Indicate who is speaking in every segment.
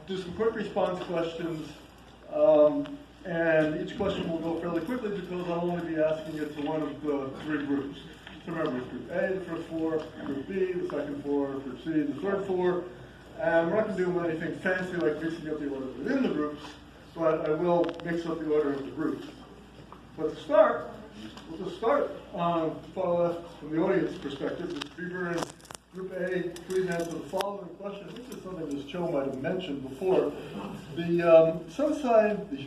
Speaker 1: do some quick response questions, and each question will go fairly quickly because I'll only be asking it to one of the three groups. So remember, it's Group A, the first four, Group B, the second four, Group C, the third four. And we're not going to do anything fancy like mixing up the order within the groups, but I will mix up the order of the groups. But to start, we'll just start far left from the audience perspective. Mr. Bieber in Group A, please answer the following question. This is something Ms. Cho might have mentioned before. The Sunshine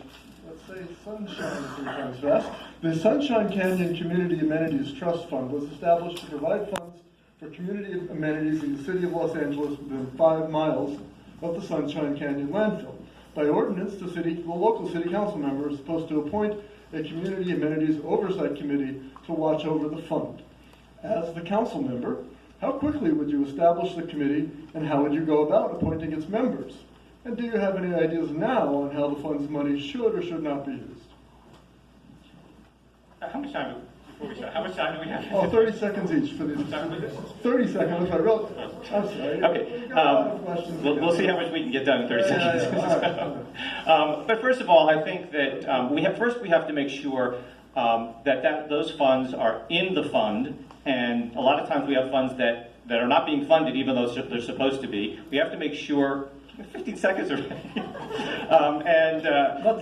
Speaker 1: sometimes fast. The Sunshine Canyon Community Amenities Trust Fund was established to provide funds for community amenities in the city of Los Angeles within 5 miles of the Sunshine Canyon landfill. By ordinance, the local city council member is supposed to appoint a community amenities oversight committee to watch over the fund. As the council member, how quickly would you establish the committee and how would you go about appointing its members? And do you have any ideas now on how the fund's money should or should not be used?
Speaker 2: How much time before we start? How much time do we have?
Speaker 1: Oh, 30 seconds each for these. 30 seconds. I wrote. I'm sorry.
Speaker 2: Okay. We'll see how much we can get done in 30 seconds. But first of all, I think that we have to make sure that those funds are in the fund, and a lot of times we have funds that are not being funded even though they're supposed to be. We have to make sure. 15 seconds already.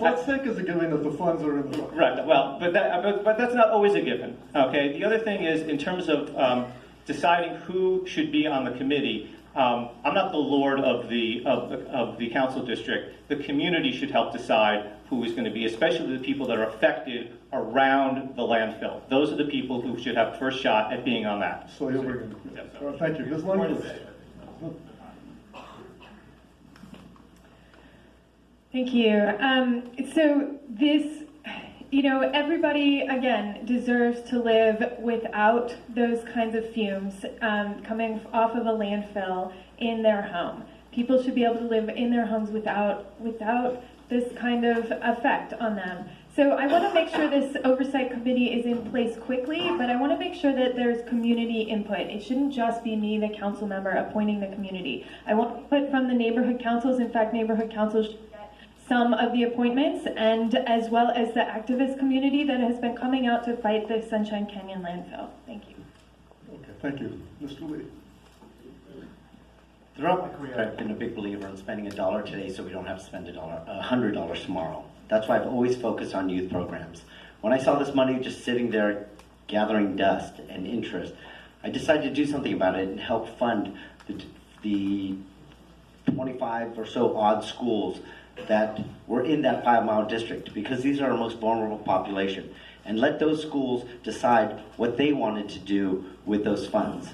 Speaker 1: Let's take as a given that the funds are in the fund.
Speaker 2: Right. Well, but that's not always a given. Okay. The other thing is, in terms of deciding who should be on the committee, I'm not the lord of the council district. The community should help decide who is going to be, especially the people that are affected around the landfill. Those are the people who should have first shot at being on that.
Speaker 1: So you'll bring in. Yes, thank you. Ms. Lundquist.
Speaker 3: Thank you. So this, everybody, again, deserves to live without those kinds of fumes coming off of a landfill in their home. People should be able to live in their homes without this kind of effect on them. So I want to make sure this oversight committee is in place quickly, but I want to make sure that there's community input. It shouldn't just be me, the council member, appointing the community. I want input from the neighborhood councils. In fact, neighborhood councils should get some of the appointments, and as well as the activist community that has been coming out to fight the Sunshine Canyon landfill. Thank you.
Speaker 1: Okay, thank you. Mr. Lee.
Speaker 4: Throughout my career, I've been a big believer in spending $1 today so we don't have to spend $100 tomorrow. That's why I've always focused on youth programs. When I saw this money just sitting there gathering dust and interest, I decided to do something about it and help fund the 25 or so odd schools that were in that 5-mile district, because these are our most vulnerable population, and let those schools decide what they wanted to do with those funds.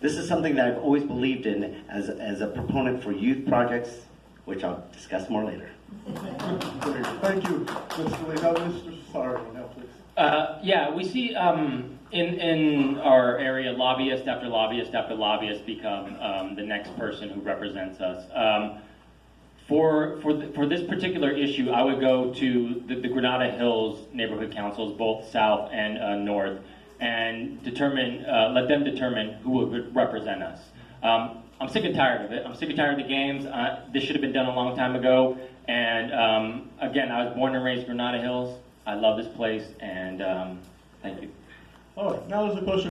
Speaker 4: This is something that I've always believed in as a proponent for youth projects, which I'll discuss more later.
Speaker 1: Thank you, Mr. Lee. Now, Mr. Sardo, now please.
Speaker 5: Yeah, we see in our area lobbyist after lobbyist after lobbyist become the next person who represents us. For this particular issue, I would go to the Granada Hills neighborhood councils, both south and north, and let them determine who would represent us. I'm sick and tired of it. I'm sick and tired of the games. This should have been done a long time ago. And again, I was born and raised Granada Hills. I love this place, and thank you.
Speaker 1: All right, now there's a question.